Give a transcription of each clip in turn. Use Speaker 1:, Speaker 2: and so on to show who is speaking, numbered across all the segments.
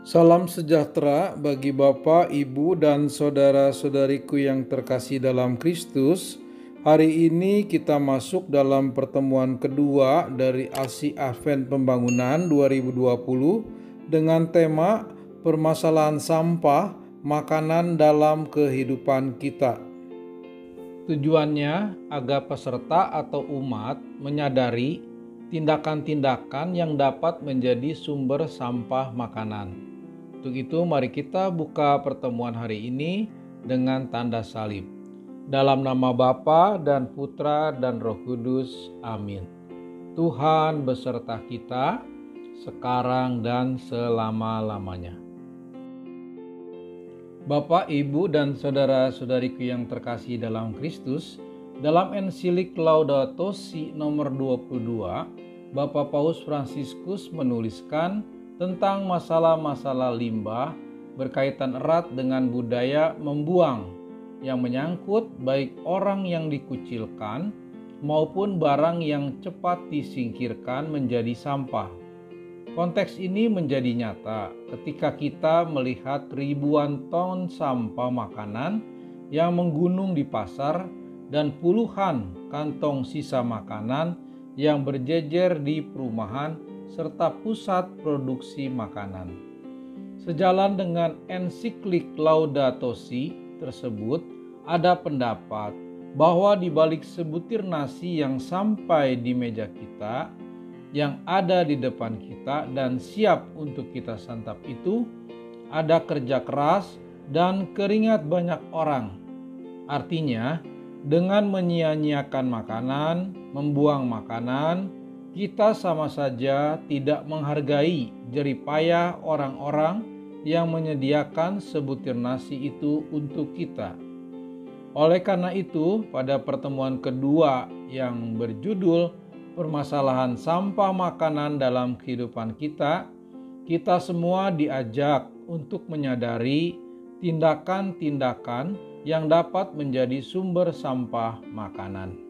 Speaker 1: Salam sejahtera bagi Bapak, Ibu, dan saudara-saudariku yang terkasih dalam Kristus. Hari ini kita masuk dalam pertemuan kedua dari ASI Advent Pembangunan 2020 dengan tema permasalahan sampah makanan dalam kehidupan kita. Tujuannya agar peserta atau umat menyadari tindakan-tindakan yang dapat menjadi sumber sampah makanan. Untuk itu mari kita buka pertemuan hari ini dengan tanda salib. Dalam nama Bapa dan Putra dan Roh Kudus. Amin. Tuhan beserta kita sekarang dan selama-lamanya. Bapak, Ibu, dan saudara-saudariku yang terkasih dalam Kristus, dalam ensilik Laudato Si nomor 22, Bapak Paus Fransiskus menuliskan tentang masalah-masalah limbah berkaitan erat dengan budaya membuang yang menyangkut baik orang yang dikucilkan maupun barang yang cepat disingkirkan menjadi sampah. Konteks ini menjadi nyata ketika kita melihat ribuan ton sampah makanan yang menggunung di pasar dan puluhan kantong sisa makanan yang berjejer di perumahan serta pusat produksi makanan. Sejalan dengan ensiklik Laudato Si tersebut, ada pendapat bahwa di balik sebutir nasi yang sampai di meja kita, yang ada di depan kita dan siap untuk kita santap itu, ada kerja keras dan keringat banyak orang. Artinya, dengan menyia-nyiakan makanan, membuang makanan, kita sama saja tidak menghargai jerih payah orang-orang yang menyediakan sebutir nasi itu untuk kita. Oleh karena itu, pada pertemuan kedua yang berjudul permasalahan sampah makanan dalam kehidupan kita, kita semua diajak untuk menyadari tindakan-tindakan yang dapat menjadi sumber sampah makanan.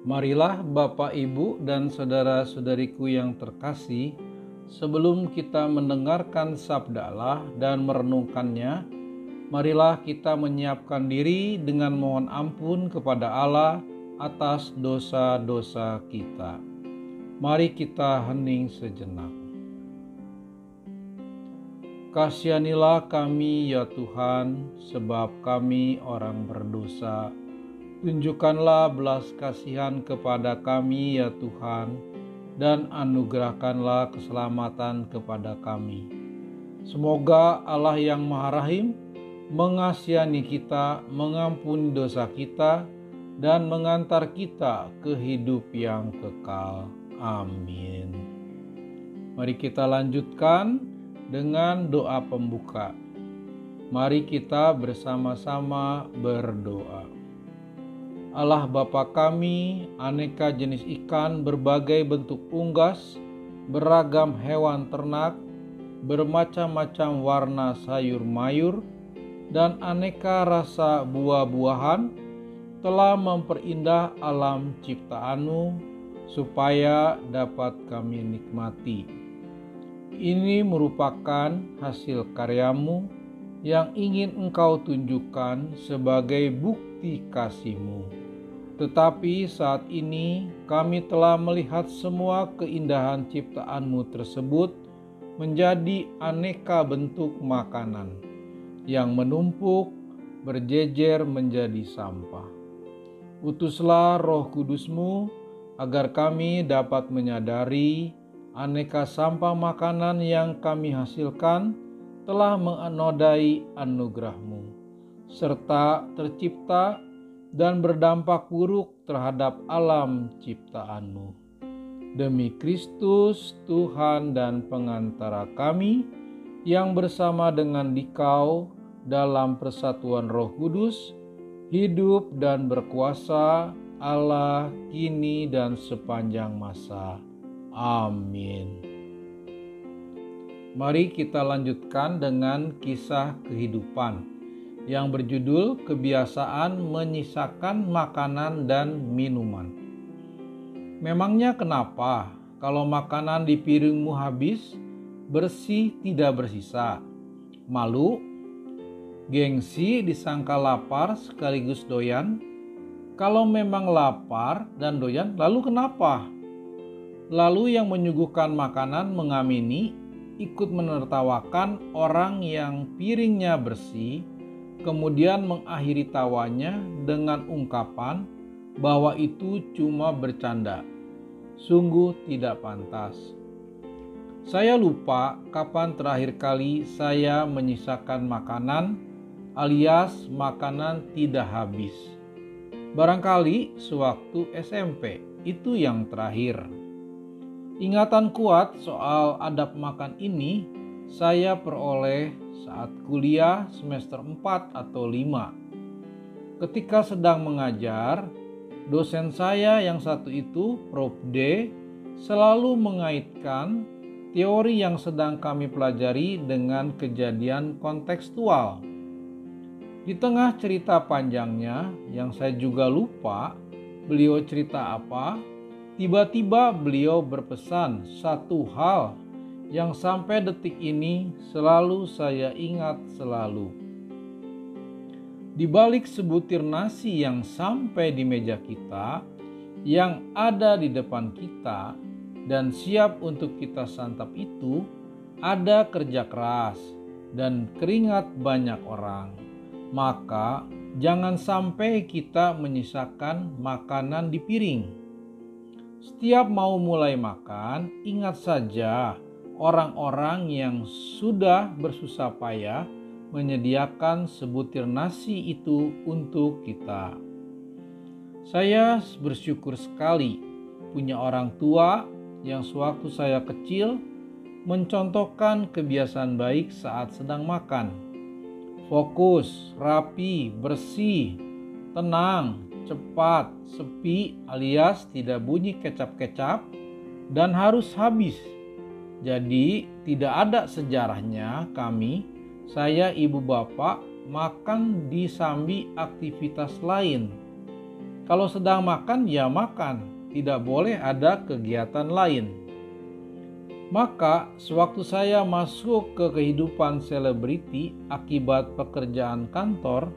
Speaker 1: Marilah Bapak, Ibu, dan saudara-saudariku yang terkasih, sebelum kita mendengarkan sabda Allah dan merenungkannya, marilah kita menyiapkan diri dengan mohon ampun kepada Allah atas dosa-dosa kita. Mari kita hening sejenak. Kasihanilah kami ya Tuhan, sebab kami orang berdosa. Tunjukkanlah belas kasihan kepada kami ya Tuhan, dan anugerahkanlah keselamatan kepada kami. Semoga Allah yang Maha Rahim mengasihani kita, mengampuni dosa kita, dan mengantar kita ke hidup yang kekal. Amin. Mari kita lanjutkan dengan doa pembuka. Mari kita bersama-sama berdoa. Allah Bapa kami, aneka jenis ikan, berbagai bentuk unggas, beragam hewan ternak, bermacam-macam warna sayur mayur, dan aneka rasa buah-buahan telah memperindah alam ciptaan-Mu supaya dapat kami nikmati. Ini merupakan hasil karya-Mu yang ingin Engkau tunjukkan sebagai bukti kasih-Mu. Tetapi saat ini kami telah melihat semua keindahan ciptaan-Mu tersebut menjadi aneka bentuk makanan yang menumpuk, berjejer menjadi sampah. Utuslah Roh Kudus-Mu agar kami dapat menyadari aneka sampah makanan yang kami hasilkan telah menodai anugerah-Mu, serta tercipta dan berdampak buruk terhadap alam ciptaan-Mu. Demi Kristus, Tuhan dan pengantara kami, yang bersama dengan Dikau dalam persatuan Roh Kudus, hidup dan berkuasa Allah kini dan sepanjang masa. Amin. Mari kita lanjutkan dengan kisah kehidupan yang berjudul kebiasaan menyisakan makanan dan minuman. Memangnya kenapa kalau makanan di piringmu habis, bersih tidak bersisa. Malu, gengsi disangka lapar sekaligus doyan. Kalau memang lapar dan doyan, lalu kenapa? Lalu yang menyuguhkan makanan mengamini, ikut menertawakan orang yang piringnya bersih, kemudian mengakhiri tawanya dengan ungkapan bahwa itu cuma bercanda. Sungguh tidak pantas. Saya lupa kapan terakhir kali saya menyisakan makanan alias makanan tidak habis. Barangkali sewaktu SMP, itu yang terakhir. Ingatan kuat soal adab makan ini saya peroleh saat kuliah semester 4 atau 5. Ketika sedang mengajar, dosen saya yang satu itu, Prof. D, selalu mengaitkan teori yang sedang kami pelajari dengan kejadian kontekstual. Di tengah cerita panjangnya, yang saya juga lupa beliau cerita apa, tiba-tiba beliau berpesan satu hal yang sampai detik ini selalu saya ingat selalu. Di balik sebutir nasi yang sampai di meja kita, yang ada di depan kita dan siap untuk kita santap itu, ada kerja keras dan keringat banyak orang. Maka jangan sampai kita menyisakan makanan di piring. Setiap mau mulai makan, ingat saja orang-orang yang sudah bersusah payah menyediakan sebutir nasi itu untuk kita. Saya bersyukur sekali punya orang tua yang sewaktu saya kecil mencontohkan kebiasaan baik saat sedang makan. Fokus, rapi, bersih, tenang, cepat, sepi alias tidak bunyi kecap-kecap dan harus habis. Jadi tidak ada sejarahnya saya ibu bapak makan disambi aktivitas lain. Kalau sedang makan ya makan, tidak boleh ada kegiatan lain. Maka sewaktu saya masuk ke kehidupan selebriti akibat pekerjaan kantor,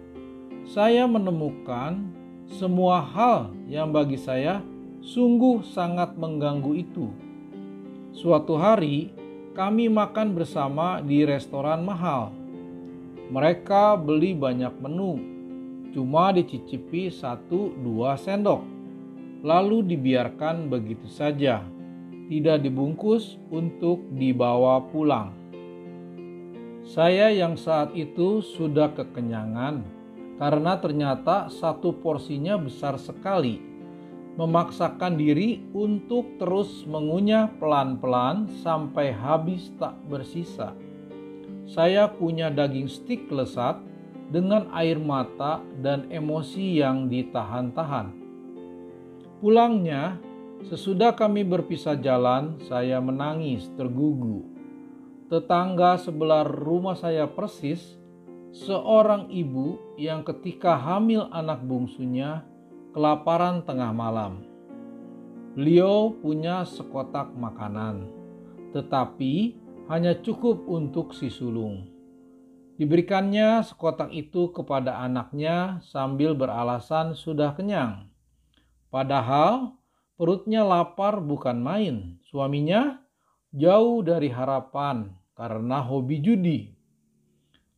Speaker 1: saya menemukan semua hal yang bagi saya sungguh sangat mengganggu itu. Suatu hari kami makan bersama di restoran mahal. Mereka beli banyak menu, cuma dicicipi 1-2 sendok, lalu dibiarkan begitu saja, tidak dibungkus untuk dibawa pulang. Saya yang saat itu sudah kekenyangan, karena ternyata satu porsinya besar sekali, memaksakan diri untuk terus mengunyah pelan-pelan sampai habis tak bersisa. Saya punya daging stik lesat dengan air mata dan emosi yang ditahan-tahan. Pulangnya, sesudah kami berpisah jalan, saya menangis tergugu. Tetangga sebelah rumah saya persis, seorang ibu yang ketika hamil anak bungsunya kelaparan tengah malam. Beliau punya sekotak makanan, tetapi hanya cukup untuk si sulung. Diberikannya sekotak itu kepada anaknya sambil beralasan sudah kenyang. Padahal perutnya lapar bukan main. Suaminya jauh dari harapan karena hobi judi.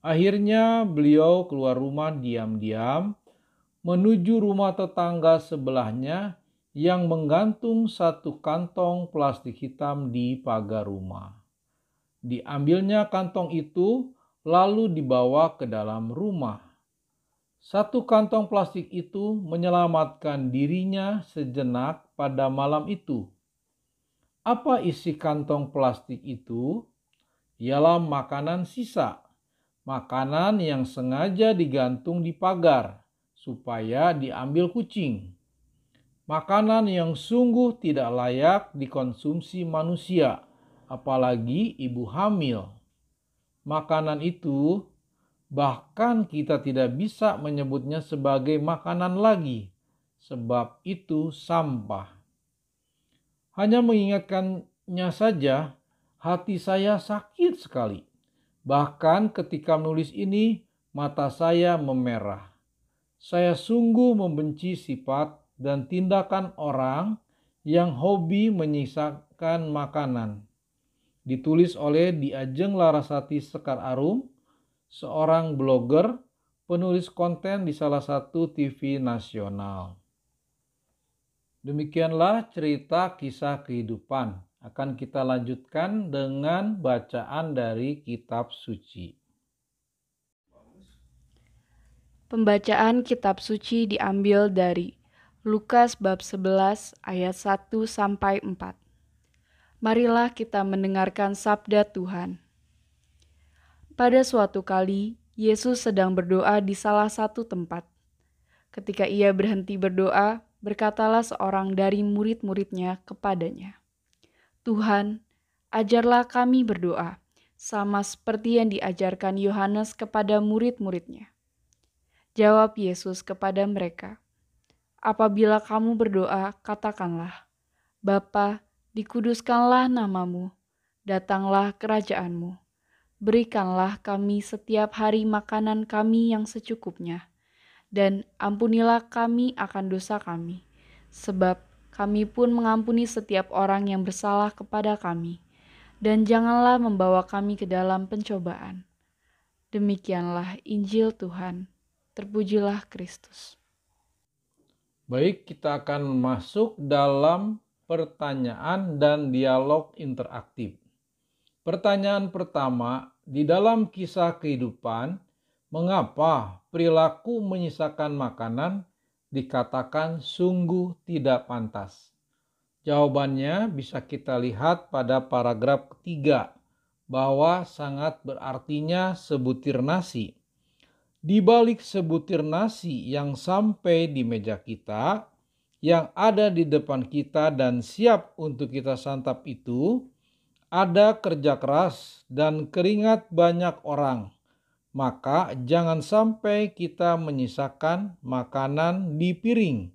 Speaker 1: Akhirnya beliau keluar rumah diam-diam menuju rumah tetangga sebelahnya yang menggantung satu kantong plastik hitam di pagar rumah. Diambilnya kantong itu lalu dibawa ke dalam rumah. Satu kantong plastik itu menyelamatkan dirinya sejenak pada malam itu. Apa isi kantong plastik itu? Ialah makanan sisa. Makanan yang sengaja digantung di pagar supaya diambil kucing. Makanan yang sungguh tidak layak dikonsumsi manusia, apalagi ibu hamil. Makanan itu bahkan kita tidak bisa menyebutnya sebagai makanan lagi, sebab itu sampah. Hanya mengingatkannya saja hati saya sakit sekali. Bahkan ketika menulis ini, mata saya memerah. Saya sungguh membenci sifat dan tindakan orang yang hobi menyisakan makanan. Ditulis oleh Diajeng Larasati Sekar Arum, seorang blogger, penulis konten di salah satu TV nasional. Demikianlah cerita kisah kehidupan. Akan kita lanjutkan dengan bacaan dari kitab suci.
Speaker 2: Pembacaan kitab suci diambil dari Lukas bab 11 ayat 1 sampai 4. Marilah kita mendengarkan sabda Tuhan. Pada suatu kali, Yesus sedang berdoa di salah satu tempat. Ketika ia berhenti berdoa, berkatalah seorang dari murid-muridnya kepadanya, "Tuhan, ajarlah kami berdoa, sama seperti yang diajarkan Yohanes kepada murid-muridnya." Jawab Yesus kepada mereka, "Apabila kamu berdoa, katakanlah, Bapa, dikuduskanlah namamu, datanglah kerajaanmu. Berikanlah kami setiap hari makanan kami yang secukupnya, dan ampunilah kami akan dosa kami, sebab kami pun mengampuni setiap orang yang bersalah kepada kami. Dan janganlah membawa kami ke dalam pencobaan." Demikianlah Injil Tuhan. Terpujilah Kristus.
Speaker 1: Baik, kita akan masuk dalam pertanyaan dan dialog interaktif. Pertanyaan pertama, di dalam kisah kehidupan, mengapa perilaku menyisakan makanan dikatakan sungguh tidak pantas? Jawabannya bisa kita lihat pada paragraf ketiga, bahwa sangat berartinya sebutir nasi. Di balik sebutir nasi yang sampai di meja kita, yang ada di depan kita dan siap untuk kita santap itu, ada kerja keras dan keringat banyak orang. Maka jangan sampai kita menyisakan makanan di piring.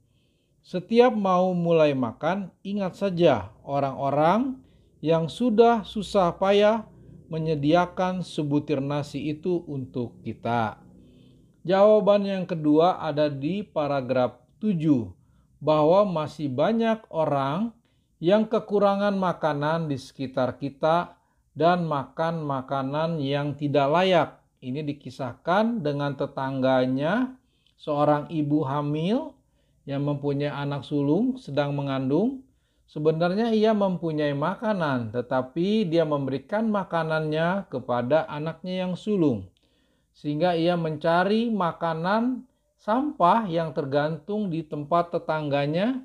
Speaker 1: Setiap mau mulai makan, ingat saja orang-orang yang sudah susah payah menyediakan sebutir nasi itu untuk kita. Jawaban yang kedua ada di paragraf 7, bahwa masih banyak orang yang kekurangan makanan di sekitar kita dan makan makanan yang tidak layak. Ini dikisahkan dengan tetangganya, seorang ibu hamil yang mempunyai anak sulung sedang mengandung. Sebenarnya ia mempunyai makanan, tetapi dia memberikan makanannya kepada anaknya yang sulung. Sehingga ia mencari makanan sampah yang tergantung di tempat tetangganya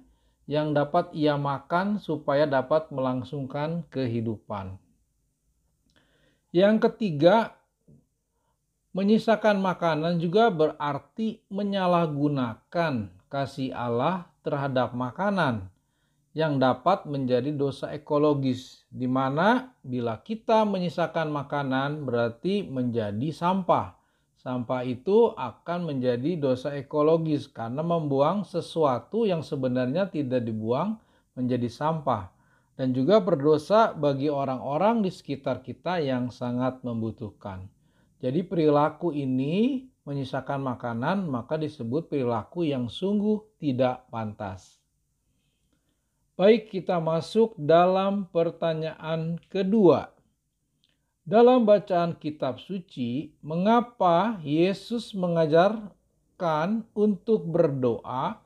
Speaker 1: yang dapat ia makan supaya dapat melangsungkan kehidupan. Yang ketiga, menyisakan makanan juga berarti menyalahgunakan kasih Allah terhadap makanan yang dapat menjadi dosa ekologis, di mana bila kita menyisakan makanan berarti menjadi sampah. Sampah itu akan menjadi dosa ekologis karena membuang sesuatu yang sebenarnya tidak dibuang menjadi sampah. Dan juga berdosa bagi orang-orang di sekitar kita yang sangat membutuhkan. Jadi perilaku ini menyisakan makanan maka disebut perilaku yang sungguh tidak pantas. Baik, kita masuk dalam pertanyaan kedua. Dalam bacaan kitab suci, mengapa Yesus mengajarkan untuk berdoa,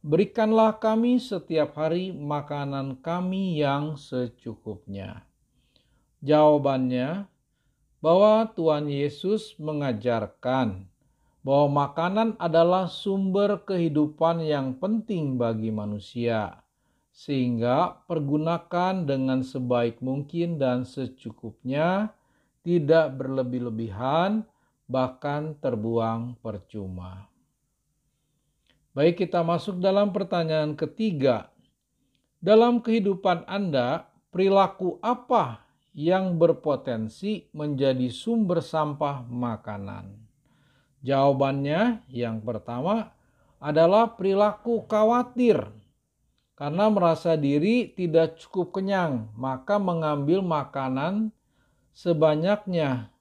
Speaker 1: "Berikanlah kami setiap hari makanan kami yang secukupnya"? Jawabannya, bahwa Tuhan Yesus mengajarkan bahwa makanan adalah sumber kehidupan yang penting bagi manusia. Sehingga pergunakan dengan sebaik mungkin dan secukupnya, tidak berlebih-lebihan, bahkan terbuang percuma. Baik, kita masuk dalam pertanyaan ketiga. Dalam kehidupan Anda, perilaku apa yang berpotensi menjadi sumber sampah makanan? Jawabannya yang pertama adalah perilaku khawatir. karena merasa diri tidak cukup kenyang, maka mengambil makanan sebanyaknya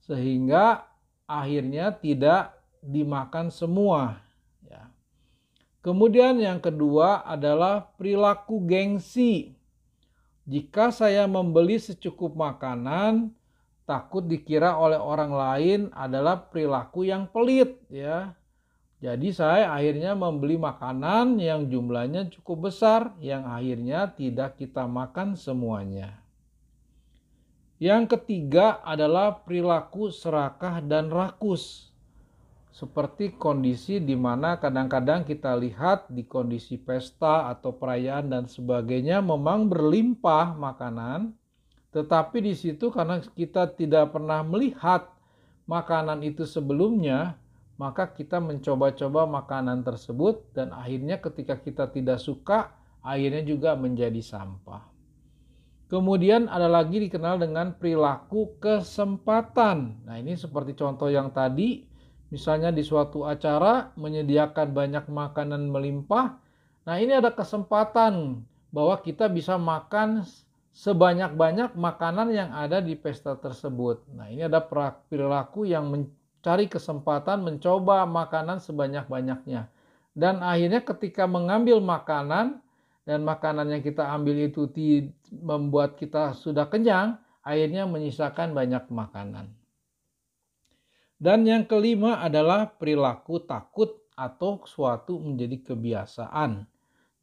Speaker 1: sehingga akhirnya tidak dimakan semua. Ya. Kemudian yang kedua adalah perilaku gengsi. Jika saya membeli secukup makanan, takut dikira oleh orang lain adalah perilaku yang pelit, ya. Jadi saya akhirnya membeli makanan yang jumlahnya cukup besar, yang akhirnya tidak kita makan semuanya. Yang ketiga adalah perilaku serakah dan rakus. Seperti kondisi di mana kadang-kadang kita lihat di kondisi pesta atau perayaan dan sebagainya memang berlimpah makanan, tetapi di situ karena kita tidak pernah melihat makanan itu sebelumnya, maka kita mencoba-coba makanan tersebut dan akhirnya ketika kita tidak suka, akhirnya juga menjadi sampah. Kemudian ada lagi dikenal dengan perilaku kesempatan. Nah, ini seperti contoh yang tadi, misalnya di suatu acara menyediakan banyak makanan melimpah. Nah, ini ada kesempatan bahwa kita bisa makan sebanyak-banyak makanan yang ada di pesta tersebut. Nah, ini ada perilaku yang mencari kesempatan mencoba makanan sebanyak-banyaknya. Dan akhirnya ketika mengambil makanan dan makanan yang kita ambil itu membuat kita sudah kenyang, akhirnya menyisakan banyak makanan. Dan yang kelima adalah perilaku takut atau suatu menjadi kebiasaan.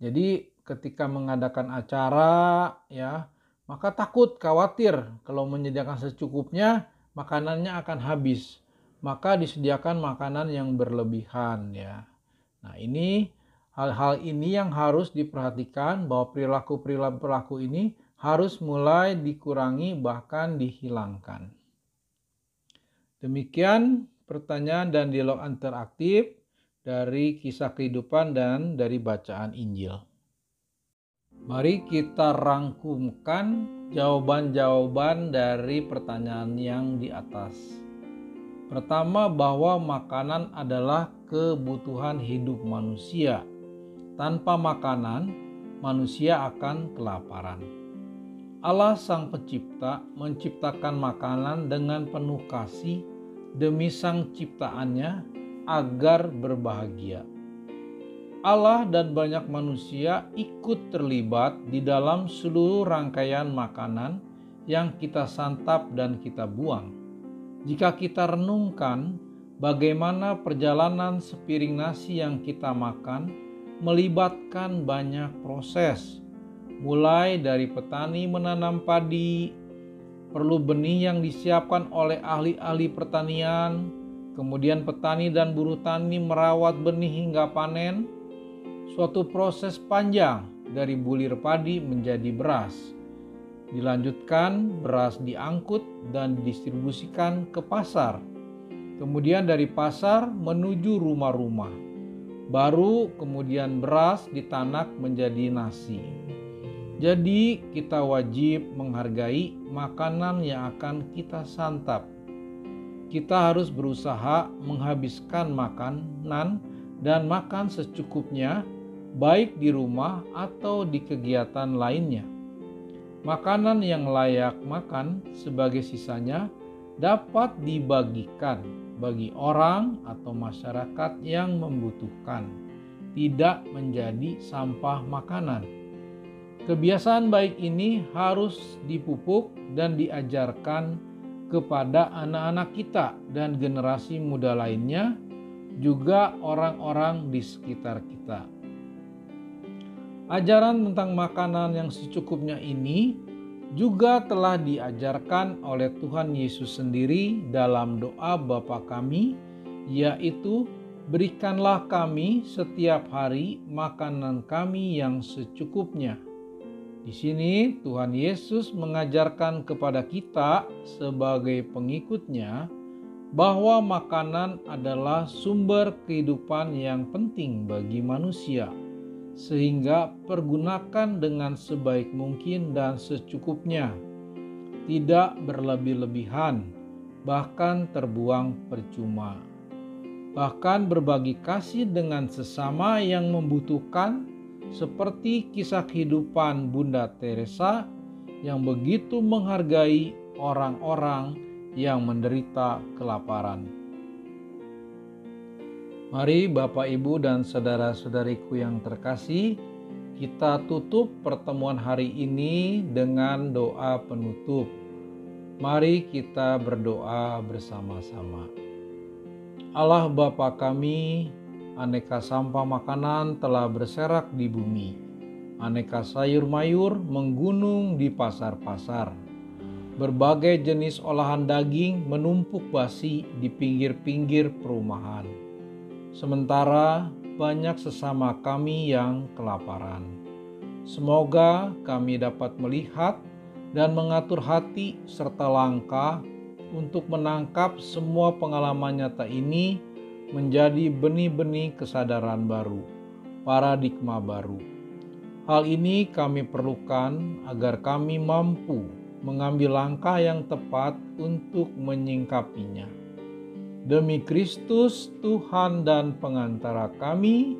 Speaker 1: Jadi ketika mengadakan acara, ya, maka takut, khawatir kalau menyediakan secukupnya makanannya akan habis. Maka disediakan makanan yang berlebihan, ya. Nah, hal-hal ini yang harus diperhatikan bahwa perilaku ini harus mulai dikurangi bahkan dihilangkan. Demikian pertanyaan dan dialog interaktif dari kisah kehidupan dan dari bacaan Injil. Mari kita rangkumkan jawaban-jawaban dari pertanyaan yang di atas. Pertama, bahwa makanan adalah kebutuhan hidup manusia. Tanpa makanan, manusia akan kelaparan. Allah Sang Pencipta menciptakan makanan dengan penuh kasih demi sang ciptaannya agar berbahagia. Allah dan banyak manusia ikut terlibat di dalam seluruh rangkaian makanan yang kita santap dan kita buang. Jika kita renungkan bagaimana perjalanan sepiring nasi yang kita makan melibatkan banyak proses, mulai dari petani menanam padi, perlu benih yang disiapkan oleh ahli-ahli pertanian, kemudian petani dan buruh tani merawat benih hingga panen, suatu proses panjang dari bulir padi menjadi beras. Dilanjutkan, beras diangkut dan didistribusikan ke pasar, kemudian dari pasar menuju rumah-rumah. Baru kemudian beras ditanak menjadi nasi. Jadi kita wajib menghargai makanan yang akan kita santap. Kita harus berusaha menghabiskan makanan dan makan secukupnya, baik di rumah atau di kegiatan lainnya. Makanan yang layak makan sebagai sisanya dapat dibagikan bagi orang atau masyarakat yang membutuhkan, tidak menjadi sampah makanan. Kebiasaan baik ini harus dipupuk dan diajarkan kepada anak-anak kita dan generasi muda lainnya, juga orang-orang di sekitar kita. Ajaran tentang makanan yang secukupnya ini juga telah diajarkan oleh Tuhan Yesus sendiri dalam doa Bapa kami, yaitu berikanlah kami setiap hari makanan kami yang secukupnya. Di sini Tuhan Yesus mengajarkan kepada kita sebagai pengikutnya bahwa makanan adalah sumber kehidupan yang penting bagi manusia. Sehingga pergunakan dengan sebaik mungkin dan secukupnya, tidak berlebih-lebihan, bahkan terbuang percuma. Bahkan berbagi kasih dengan sesama yang membutuhkan seperti kisah kehidupan Bunda Teresa yang begitu menghargai orang-orang yang menderita kelaparan. Mari Bapak, Ibu, dan saudara-saudariku yang terkasih, kita tutup pertemuan hari ini dengan doa penutup. Mari kita berdoa bersama-sama. Allah Bapa kami, aneka sampah makanan telah berserak di bumi. Aneka sayur mayur menggunung di pasar-pasar. Berbagai jenis olahan daging menumpuk basi di pinggir-pinggir perumahan. Sementara banyak sesama kami yang kelaparan. Semoga kami dapat melihat dan mengatur hati serta langkah untuk menangkap semua pengalaman nyata ini menjadi benih-benih kesadaran baru, paradigma baru. Hal ini kami perlukan agar kami mampu mengambil langkah yang tepat untuk menyingkapinya. Demi Kristus, Tuhan dan pengantara kami,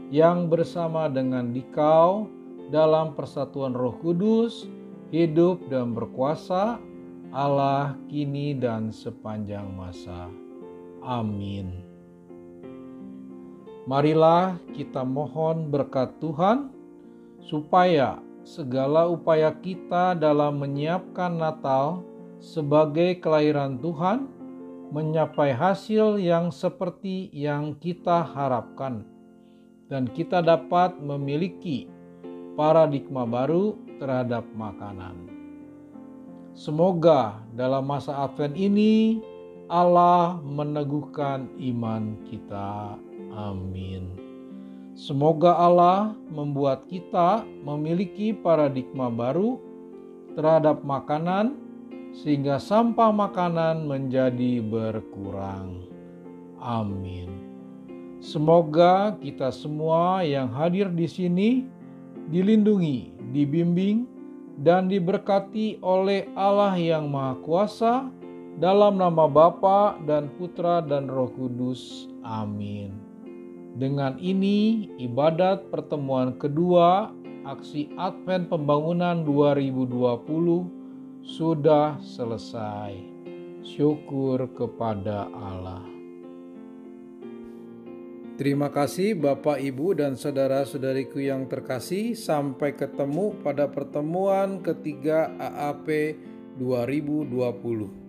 Speaker 1: yang bersama dengan Dikau dalam persatuan Roh Kudus, hidup dan berkuasa, Allah kini dan sepanjang masa. Amin. Marilah kita mohon berkat Tuhan, supaya segala upaya kita dalam menyiapkan Natal sebagai kelahiran Tuhan mencapai hasil yang seperti yang kita harapkan, dan kita dapat memiliki paradigma baru terhadap makanan. Semoga dalam masa Advent ini Allah meneguhkan iman kita. Amin. Semoga Allah membuat kita memiliki paradigma baru terhadap makanan, sehingga sampah makanan menjadi berkurang. Amin. Semoga kita semua yang hadir di sini dilindungi, dibimbing, dan diberkati oleh Allah yang Maha Kuasa, dalam nama Bapa dan Putra dan Roh Kudus. Amin. Dengan ini, ibadat pertemuan kedua Aksi Advent Pembangunan 2020 sudah selesai. Syukur kepada Allah. Terima kasih Bapak, Ibu, dan saudara-saudariku yang terkasih. Sampai ketemu pada pertemuan ketiga AAP 2020.